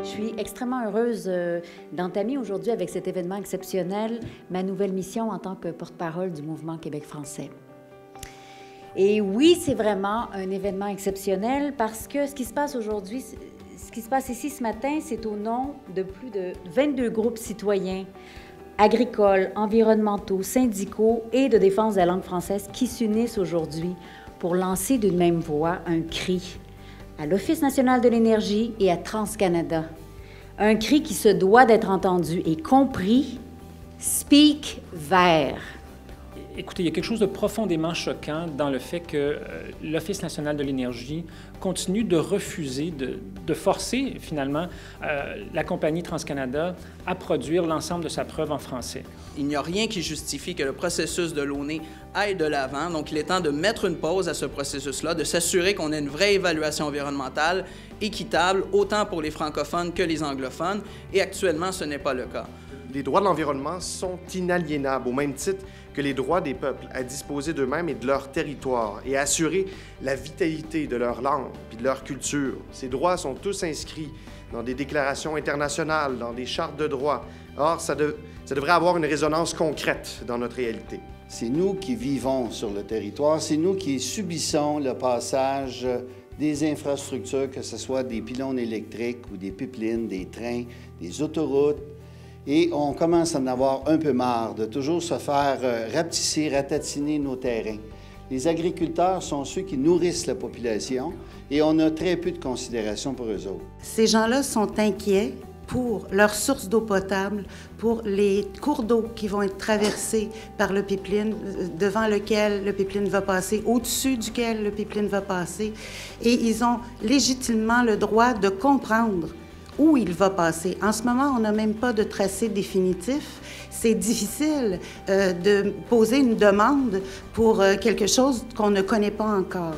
Je suis extrêmement heureuse d'entamer aujourd'hui avec cet événement exceptionnel ma nouvelle mission en tant que porte-parole du mouvement Québec français. Et oui, c'est vraiment un événement exceptionnel parce que ce qui se passe aujourd'hui, ce qui se passe ici ce matin, c'est au nom de plus de 22 groupes citoyens, agricoles, environnementaux, syndicaux et de défense de la langue française qui s'unissent aujourd'hui pour lancer d'une même voix un cri à l'Office national de l'énergie et à TransCanada. Un cri qui se doit d'être entendu et compris. Speak vert. Écoutez, il y a quelque chose de profondément choquant dans le fait que l'Office national de l'énergie continue de refuser, de forcer finalement la compagnie TransCanada à produire l'ensemble de sa preuve en français. Il n'y a rien qui justifie que le processus de l'ONE aille de l'avant, donc il est temps de mettre une pause à ce processus-là, de s'assurer qu'on ait une vraie évaluation environnementale équitable, autant pour les francophones que les anglophones, et actuellement, ce n'est pas le cas. Les droits de l'environnement sont inaliénables, au même titre que les droits des peuples à disposer d'eux-mêmes et de leur territoire et à assurer la vitalité de leur langue et de leur culture. Ces droits sont tous inscrits dans des déclarations internationales, dans des chartes de droits. Or, ça devrait avoir une résonance concrète dans notre réalité. C'est nous qui vivons sur le territoire, c'est nous qui subissons le passage des infrastructures, que ce soit des pylônes électriques ou des pipelines, des trains, des autoroutes. Et on commence à en avoir un peu marre de toujours se faire rapetisser, ratatiner nos terrains. Les agriculteurs sont ceux qui nourrissent la population et on a très peu de considération pour eux autres. Ces gens-là sont inquiets pour leurs sources d'eau potable, pour les cours d'eau qui vont être traversés par le pipeline, devant lequel le pipeline va passer, au-dessus duquel le pipeline va passer. Et ils ont légitimement le droit de comprendre où il va passer. En ce moment, on n'a même pas de tracé définitif. C'est difficile de poser une demande pour quelque chose qu'on ne connaît pas encore.